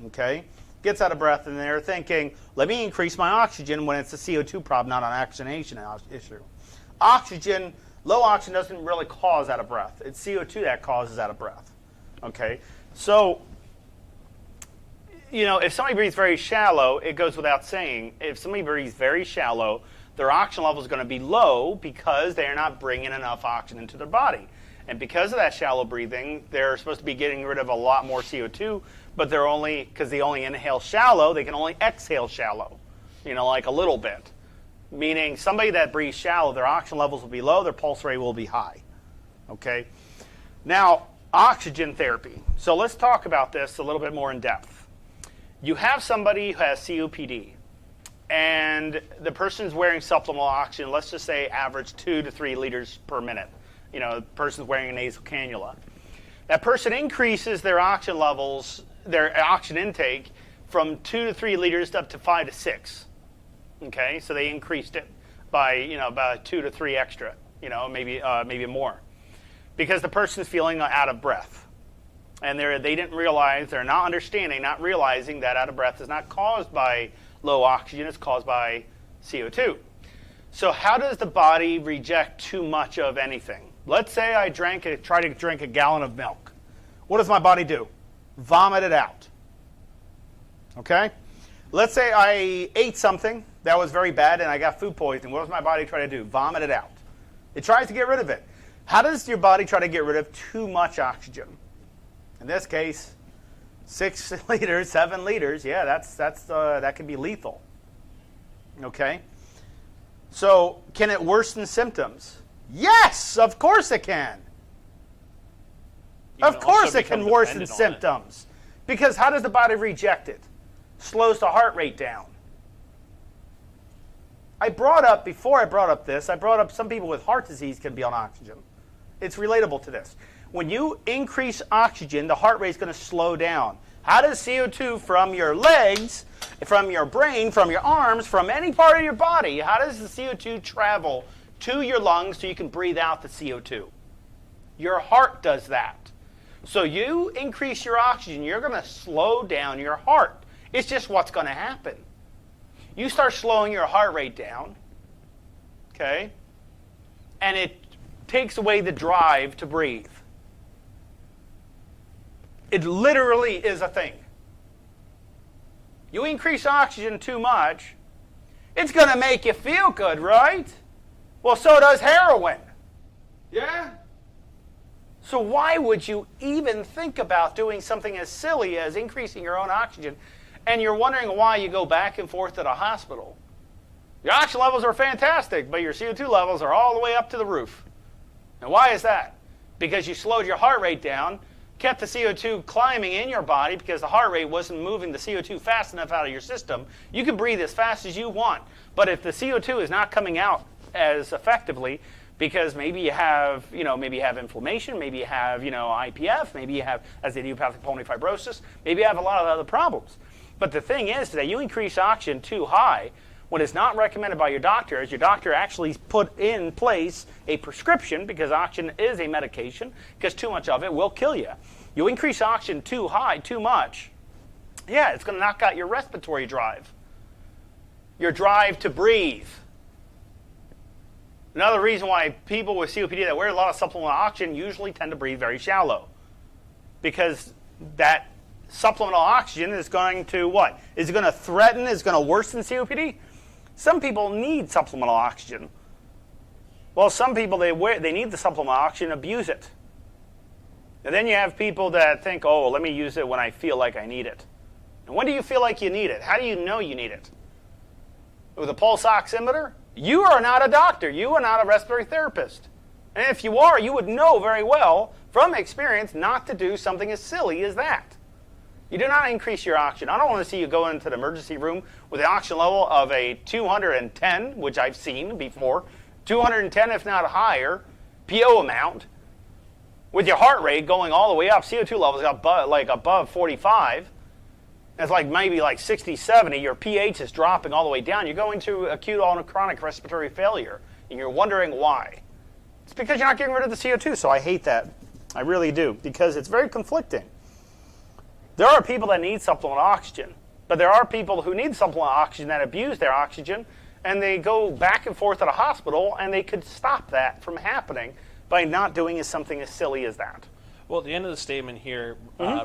okay? Gets out of breath, and they're thinking, let me increase my oxygen when it's a CO2 problem, not an oxygenation issue. Low oxygen doesn't really cause out of breath. It's CO2 that causes out of breath, okay? So, if somebody breathes very shallow, it goes without saying, if somebody breathes very shallow, their oxygen level is going to be low because they're not bringing enough oxygen into their body. And because of that shallow breathing, they're supposed to be getting rid of a lot more CO2, but because they only inhale shallow, they can only exhale shallow, like a little bit. Meaning somebody that breathes shallow, their oxygen levels will be low, their pulse rate will be high. Okay? Now, oxygen therapy. So let's talk about this a little bit more in depth. You have somebody who has COPD, and the person's wearing supplemental oxygen, let's just say average 2 to 3 liters per minute. The person's wearing a nasal cannula. That person increases their oxygen levels, their oxygen intake, from 2 to 3 liters up to 5 to 6. Okay, so they increased it by about 2 to 3 extra, maybe more, because the person's feeling out of breath, and they didn't realize, they're not realizing that out of breath is not caused by low oxygen, it's caused by CO2. So how does the body reject too much of anything? Let's say I try to drink a gallon of milk. What does my body do? Vomit it out. Okay? Let's say I ate something that was very bad and I got food poisoning. What does my body try to do? Vomit it out. It tries to get rid of it. How does your body try to get rid of too much oxygen? In this case, 6 liters, 7 liters. Yeah, that can be lethal. Okay? So, can it worsen symptoms? Yes, of course it can. Of course it can worsen symptoms. Because how does the body reject it? Slows the heart rate down. Before I brought up some people with heart disease can be on oxygen. It's relatable to this. When you increase oxygen, the heart rate is going to slow down. How does CO2 from your legs, from your brain, from your arms, from any part of your body, how does the CO2 travel to your lungs so you can breathe out the CO2? Your heart does that. So you increase your oxygen, you're going to slow down your heart. It's just what's going to happen. You start slowing your heart rate down, okay, and it takes away the drive to breathe. It literally is a thing. You increase oxygen too much, it's going to make you feel good, right? Well, so does heroin. Yeah? So why would you even think about doing something as silly as increasing your own oxygen, and you're wondering why you go back and forth to the hospital? Your oxygen levels are fantastic, but your CO2 levels are all the way up to the roof. And why is that? Because you slowed your heart rate down, kept the CO2 climbing in your body because the heart rate wasn't moving the CO2 fast enough out of your system. You can breathe as fast as you want, but if the CO2 is not coming out as effectively, because maybe you have inflammation, maybe you have, IPF, maybe you have, as the idiopathic pulmonary fibrosis, maybe you have a lot of other problems. But the thing is that you increase oxygen too high when it's not recommended by your doctor, as your doctor actually put in place a prescription, because oxygen is a medication, because too much of it will kill you. You increase oxygen too high, too much, yeah, it's going to knock out your respiratory drive, your drive to breathe. Another reason why people with COPD that wear a lot of supplemental oxygen usually tend to breathe very shallow, because that supplemental oxygen is going to what? Is it going to threaten, is it going to worsen COPD? Some people need supplemental oxygen. Well, some people, they need the supplemental oxygen, abuse it. And then you have people that think, oh, let me use it when I feel like I need it. And when do you feel like you need it? How do you know you need it? With a pulse oximeter? You are not a doctor. You are not a respiratory therapist. And if you are, you would know very well from experience not to do something as silly as that. You do not increase your oxygen. I don't want to see you go into the emergency room with an oxygen level of a 210, which I've seen before, 210 if not higher, PO amount, with your heart rate going all the way up, CO2 levels above 45. It's maybe 60, 70. Your pH is dropping all the way down. You're going to acute or chronic respiratory failure, and you're wondering why. It's because you're not getting rid of the CO2, so I hate that. I really do, because it's very conflicting. There are people that need supplemental oxygen, but there are people who need supplemental oxygen that abuse their oxygen, and they go back and forth at a hospital, and they could stop that from happening by not doing something as silly as that. Well, the end of the statement here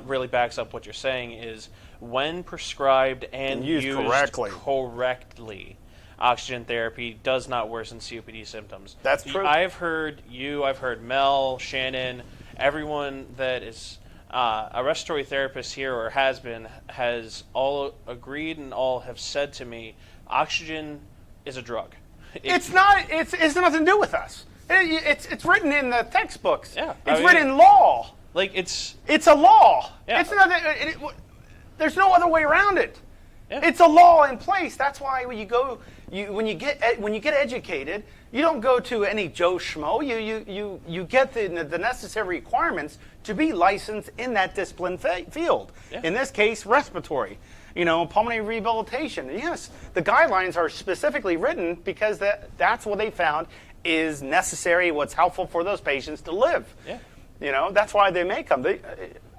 really backs up what you're saying is when prescribed and used correctly, oxygen therapy does not worsen COPD symptoms. That's true. I've heard Mel, Shannon, everyone that is a respiratory therapist here or has all agreed and all have said to me, oxygen is a drug. It's not. It's nothing to do with us. It's written in the textbooks. Yeah, it's written in law. It's a law. Yeah. It's nothing. There's no other way around it. Yeah. It's a law in place. That's why when you get educated, you don't go to any Joe Schmo. You get the necessary requirements to be licensed in that discipline field. Yeah. In this case, respiratory. Pulmonary rehabilitation. Yes, the guidelines are specifically written because that's what they found is necessary, what's helpful for those patients to live. Yeah. That's why they make them.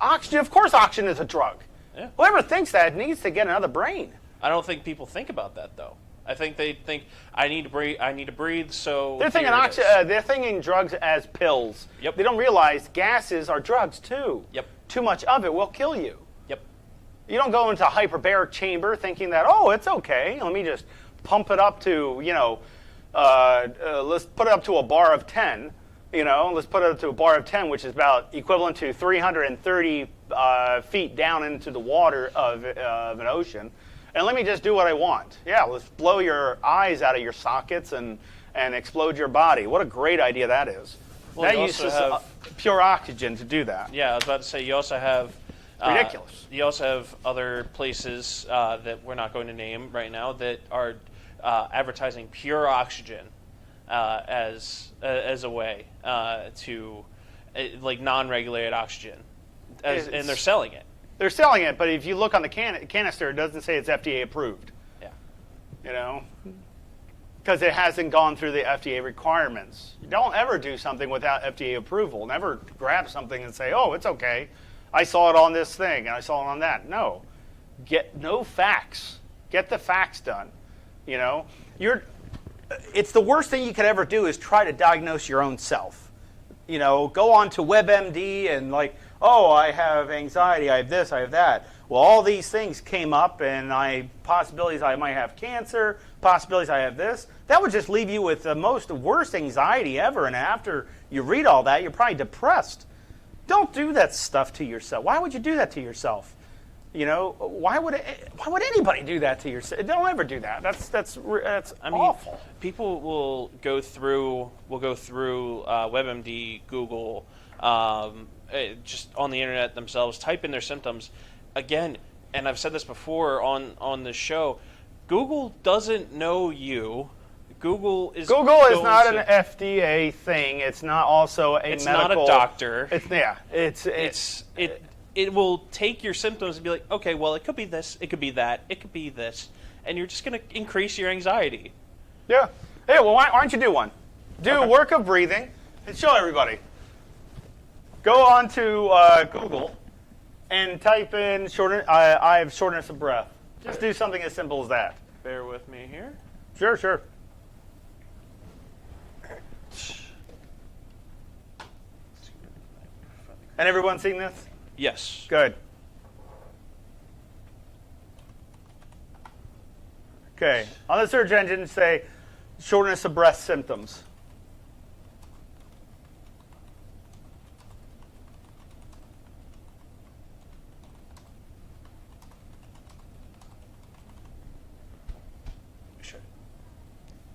Oxygen, of course, oxygen is a drug. Yeah. Whoever thinks that needs to get another brain. I don't think people think about that though. I think they think I need to breathe. So they're thinking they're thinking drugs as pills. Yep. They don't realize gases are drugs too. Yep. Too much of it will kill you. Yep. You don't go into a hyperbaric chamber thinking that, oh, it's okay. Let me just pump it up to, let's put it up to a bar of 10. Let's put it up to a bar of 10, which is about equivalent to 330 feet down into the water of an ocean. And let me just do what I want. Yeah, let's blow your eyes out of your sockets and explode your body. What a great idea that is. Well, that uses pure oxygen to do that. Yeah, I was about to say, you also have... ridiculous. You also have other places that we're not going to name right now that are advertising pure oxygen as a way to, like, non-regulated oxygen. And they're selling it. They're selling it, but if you look on the canister, it doesn't say it's FDA approved. Yeah. Because it hasn't gone through the FDA requirements. You don't ever do something without FDA approval. Never grab something and say, oh, it's okay. I saw it on this thing, and I saw it on that. No. Get no facts. Get the facts done. It's the worst thing you could ever do is try to diagnose your own self. Go on to WebMD and oh, I have anxiety, I have this, I have that. Well, all these things came up, and possibilities I might have cancer, possibilities I have this. That would just leave you with the worst anxiety ever, and after you read all that, you're probably depressed. Don't do that stuff to yourself. Why would you do that to yourself? Why would anybody do that to yourself? Don't ever do that. That's awful. People will go through WebMD, Google, just on the internet themselves, type in their symptoms. Again, and I've said this before on the show, Google doesn't know you. Google is not an FDA thing. It's not also it's medical. Not a doctor. It will take your symptoms and be like, okay, well, it could be this, it could be that, it could be this, and you're just going to increase your anxiety. Yeah. Hey, well, why don't you do one? Do a work of breathing and show everybody. Go on to Google and type in I have shortness of breath. Just do something as simple as that. Bear with me here. Sure. And everyone seen this? Yes. Good. Okay. On the search engine, say shortness of breath symptoms.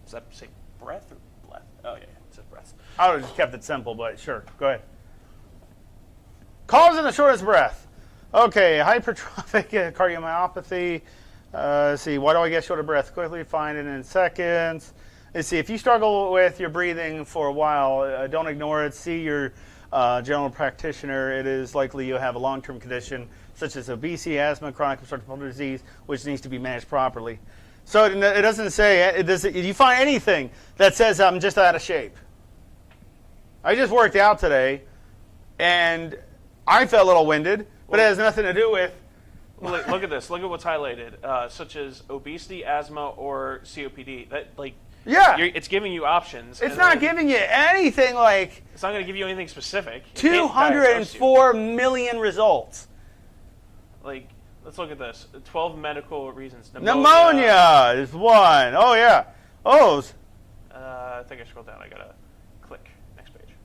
Does that say breath or breath? Oh, yeah, it says breath. I would have just kept it simple, but sure. Go ahead. Cause of the shortness of breath. Okay, hypertrophic cardiomyopathy. Let's see, why do I get short of breath? Quickly find it in seconds. Let's see, if you struggle with your breathing for a while, don't ignore it. See your general practitioner. It is likely you have a long-term condition such as obesity, asthma, chronic obstructive pulmonary disease, which needs to be managed properly. So it doesn't say, if you find anything that says I'm just out of shape. I just worked out today, and I felt a little winded, but it has nothing to do with... Look at this. Look at what's highlighted, such as obesity, asthma, or COPD. It's giving you options. It's not giving you anything like... It's not going to give you anything specific. 204 million results. Let's look at this. 12 medical reasons. Pneumonia is one. Oh, yeah. I think I scrolled down. I got to click. Next page.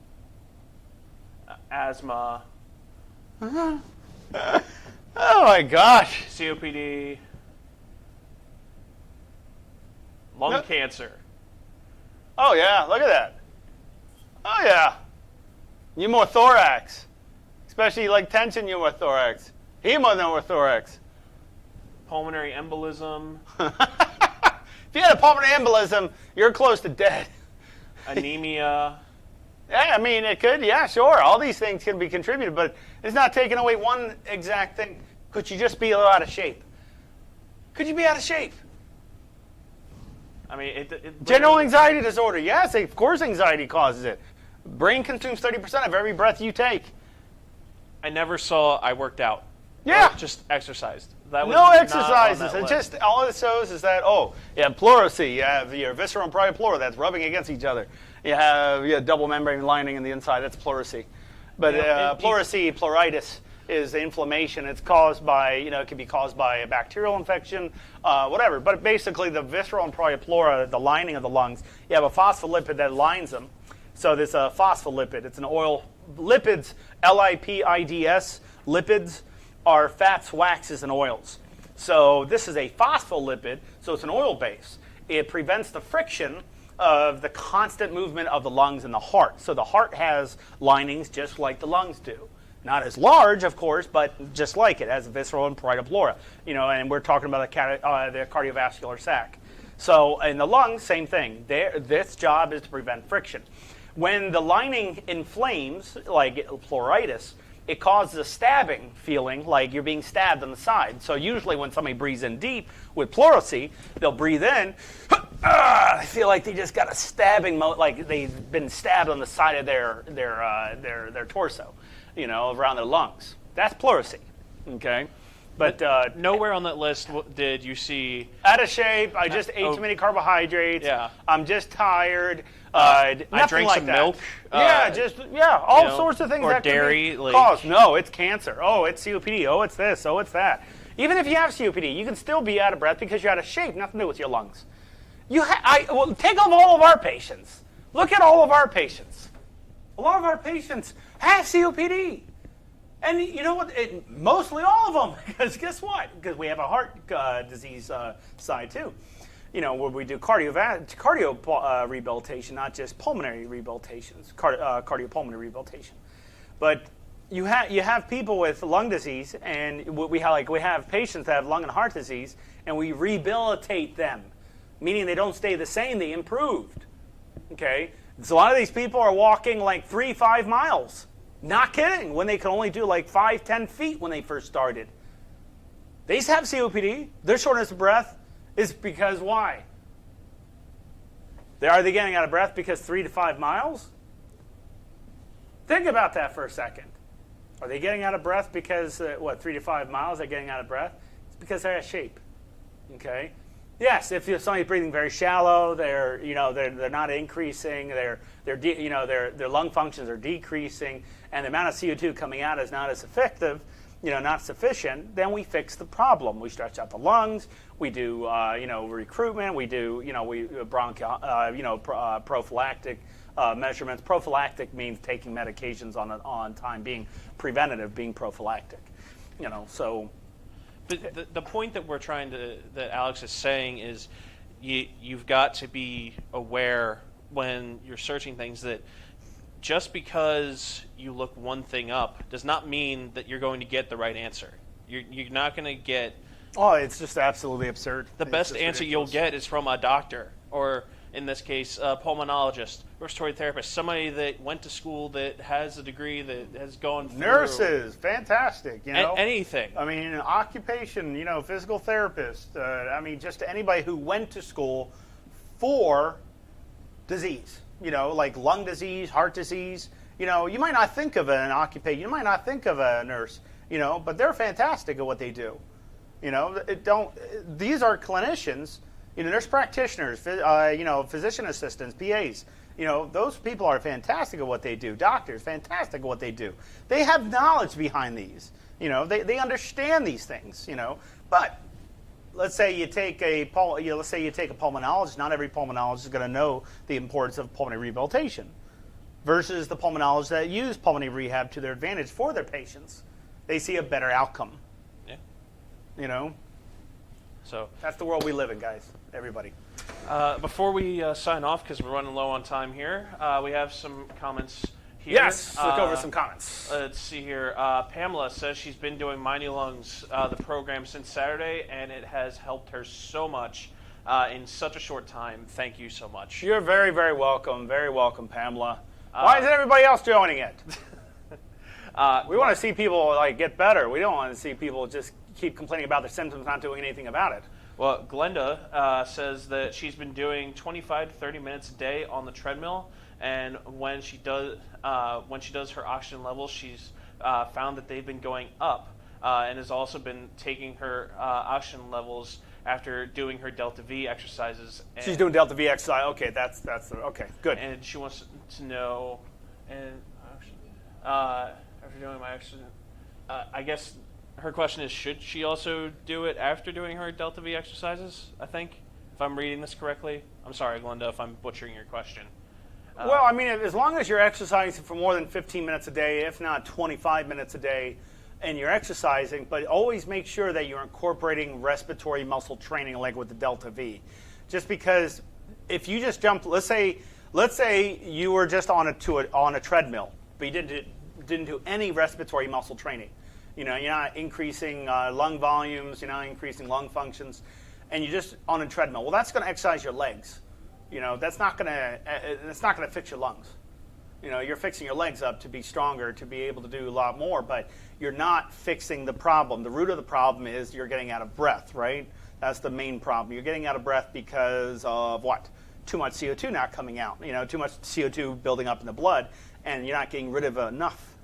Asthma. Oh, my gosh. COPD. Lung cancer. Oh, yeah. Look at that. Oh, yeah. Pneumothorax. Especially tension pneumothorax. Hemopneumothorax. Pulmonary embolism. If you had a pulmonary embolism, you're close to dead. Anemia. Yeah, I mean, it could. Yeah, sure. All these things can be contributed, but it's not taking away one exact thing. Could you just be a little out of shape? Could you be out of shape? I mean, General anxiety disorder. Yes, of course anxiety causes it. Brain consumes 30% of every breath you take. I never saw I worked out. Yeah. Just exercised. That was no exercises. It just, all it shows is that, you have pleurisy. You have your visceral and parietal pleura that's rubbing against each other. You have double membrane lining in the inside. That's pleurisy. But pleurisy, pleuritis, is the inflammation. It's caused by, it can be caused by a bacterial infection, whatever. But basically, the visceral and pleura, the lining of the lungs, you have a phospholipid that lines them. So there's a phospholipid. It's an oil. Lipids, Lipids, lipids are fats, waxes, and oils. So this is a phospholipid, so it's an oil base. It prevents the friction of the constant movement of the lungs and the heart. So the heart has linings just like the lungs do. Not as large, of course, but just like it, has visceral and parietal pleura. And we're talking about the cardiovascular sac. So in the lungs, same thing. This job is to prevent friction. When the lining inflames, like pleuritis, it causes a stabbing feeling, like you're being stabbed on the side. So usually when somebody breathes in deep with pleurisy, they'll breathe in. I feel like they just got a stabbing, like they've been stabbed on the side of their torso, around their lungs. That's pleurisy, okay? But nowhere on that list did you see out of shape. I just ate too many carbohydrates. Yeah. I'm just tired. I nothing drank like some that. milk. All sorts of things or that dairy. Could be caused. No, it's cancer. Oh, it's COPD. Oh, it's this. Oh, it's that. Even if you have COPD, you can still be out of breath because you're out of shape. Nothing to do with your lungs. Take off all of our patients. Look at all of our patients. A lot of our patients have COPD. And you know what? Mostly all of them. Because guess what? Because we have a heart disease side too. Where we do cardio rehabilitation, not just pulmonary rehabilitations, cardiopulmonary rehabilitation. But you have people with lung disease, and we have patients that have lung and heart disease, and we rehabilitate them, meaning they don't stay the same; they improved. Okay, so a lot of these people are walking like 3-5 miles. Not kidding. When they can only do like 5-10 feet when they first started. They have COPD. Their shortness of breath is because why? Are they getting out of breath because 3 to 5 miles? Think about that for a second. Are they getting out of breath because 3 to 5 miles? They're getting out of breath. It's because they're out of shape. Okay. Yes, if somebody's breathing very shallow, they're not increasing. Their lung functions are decreasing, and the amount of CO2 coming out is not as effective. Not sufficient, then we fix the problem. We stretch out the lungs. We do, recruitment. We do, prophylactic measurements. Prophylactic means taking medications on time, being preventative, being prophylactic. So. The point that that Alex is saying is, you've got to be aware when you're searching things that just because you look one thing up does not mean that you're going to get the right answer. You're not going to get... Oh, it's just absolutely absurd. The best answer you'll get is from a doctor, or in this case, a pulmonologist, respiratory therapist, somebody that went to school, that has a degree, that has gone through... Nurses, fantastic, anything. I mean, occupation, physical therapist. Just anybody who went to school for disease. Like lung disease, heart disease. You might not think of an occupation. You might not think of a nurse. But they're fantastic at what they do. These are clinicians. Nurse practitioners. Physician assistants, PAs. Those people are fantastic at what they do. Doctors, fantastic at what they do. They have knowledge behind these. They understand these things. But let's say you take a pulmonologist. Not every pulmonologist is going to know the importance of pulmonary rehabilitation, versus the pulmonologists that use pulmonary rehab to their advantage for their patients. They see a better outcome. Yeah. So that's the world we live in, guys. Everybody. Before we sign off, because we're running low on time here, we have some comments here. Yes, let's go over some comments. Let's see here. Pamela says she's been doing My New Lungs, the program, since Saturday, and it has helped her so much in such a short time. Thank you so much. You're very, very welcome. Very welcome, Pamela. Why isn't everybody else joining it? We want to see people get better. We don't want to see people just keep complaining about their symptoms, not doing anything about it. Well, Glenda says that she's been doing 25 to 30 minutes a day on the treadmill, and when she does her oxygen levels, she's found that they've been going up, and has also been taking her oxygen levels after doing her Delta V exercises. She's doing Delta V exercise. Okay, that's okay. Good. And she wants to know, and after doing my oxygen, I guess her question is, should she also do it after doing her Delta V exercises, I think, if I'm reading this correctly? I'm sorry, Glenda, if I'm butchering your question. Well, I mean, as long as you're exercising for more than 15 minutes a day, if not 25 minutes a day, and you're exercising, but always make sure that you're incorporating respiratory muscle training like with the Delta V. Just because if you just jumped, let's say you were just on a treadmill, but you didn't do any respiratory muscle training. You know, you're not increasing lung volumes, you're not increasing lung functions, and you're just on a treadmill. Well, that's going to exercise your legs. You know, that's not going to fix your lungs. You know, you're fixing your legs up to be stronger, to be able to do a lot more, but you're not fixing the problem. The root of the problem is you're getting out of breath, right? That's the main problem. You're getting out of breath because of what? Too much CO2 not coming out. You know, too much CO2 building up in the blood, and you're not getting rid of enough.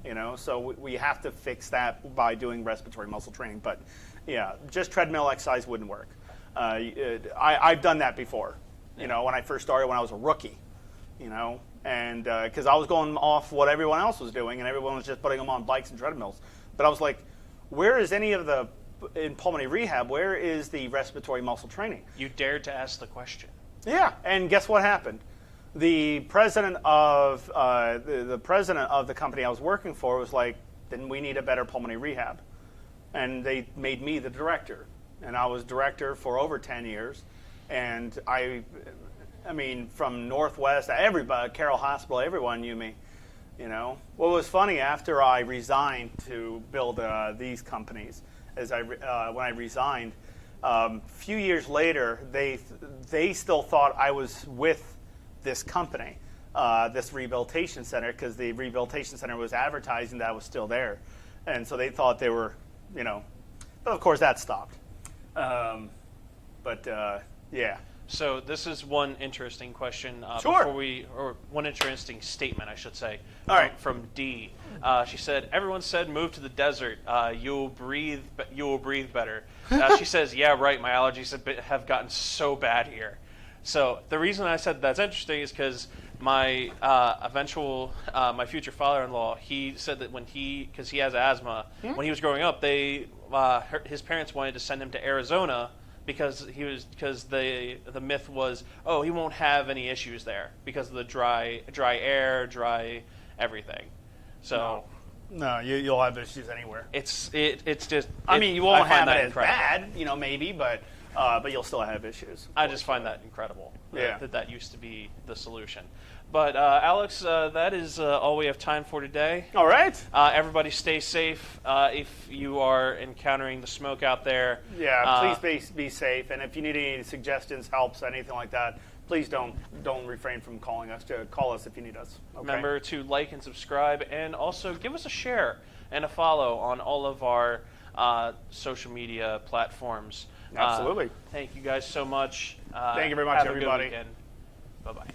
You know, so we have to fix that by doing respiratory muscle training. But yeah, just treadmill exercise wouldn't work. I've done that before. You know, when I first started, when I was a rookie. You know, and because I was going off what everyone else was doing, and everyone was just putting them on bikes and treadmills. But I was like, where is any of the in pulmonary rehab? Where is the respiratory muscle training? You dared to ask the question. Yeah, and guess what happened? The president of the president of the company I was working for was like, then we need a better pulmonary rehab, and they made me the director, and I was director for over 10 years, and I mean, from Northwest, everybody, Carroll Hospital, everyone knew me. You know, what was funny after I resigned to build these companies, when I resigned, a few years later, they still thought I was with this company, this rehabilitation center, because the rehabilitation center was advertising that I was still there, and so they thought they were, you know, but of course that stopped. Yeah. So this is one interesting question. Sure. Or one interesting statement, I should say. All right. From D. She said, "Everyone said move to the desert. You will breathe better." She says, "Yeah, right. My allergies have gotten so bad here." So the reason I said that's interesting is because my my future father-in-law, he said that because he has asthma, when he was growing up, his parents wanted to send him to Arizona. Because the myth was, oh, he won't have any issues there because of the dry air, dry everything. So no, you'll have issues anywhere. It's just. I mean, you won't have it as incredible. bad, you know, maybe, but you'll still have issues. I just find that incredible. Yeah. That used to be the solution. But Alex, that is all we have time for today. All right. Everybody stay safe. If you are encountering the smoke out there. Yeah, please be safe. And if you need any suggestions, helps, anything like that, please don't refrain from calling us. Call us if you need us. Okay? Remember to like and subscribe, and also give us a share and a follow on all of our social media platforms. Absolutely. Thank you guys so much. Thank you very much, everybody. Bye-bye.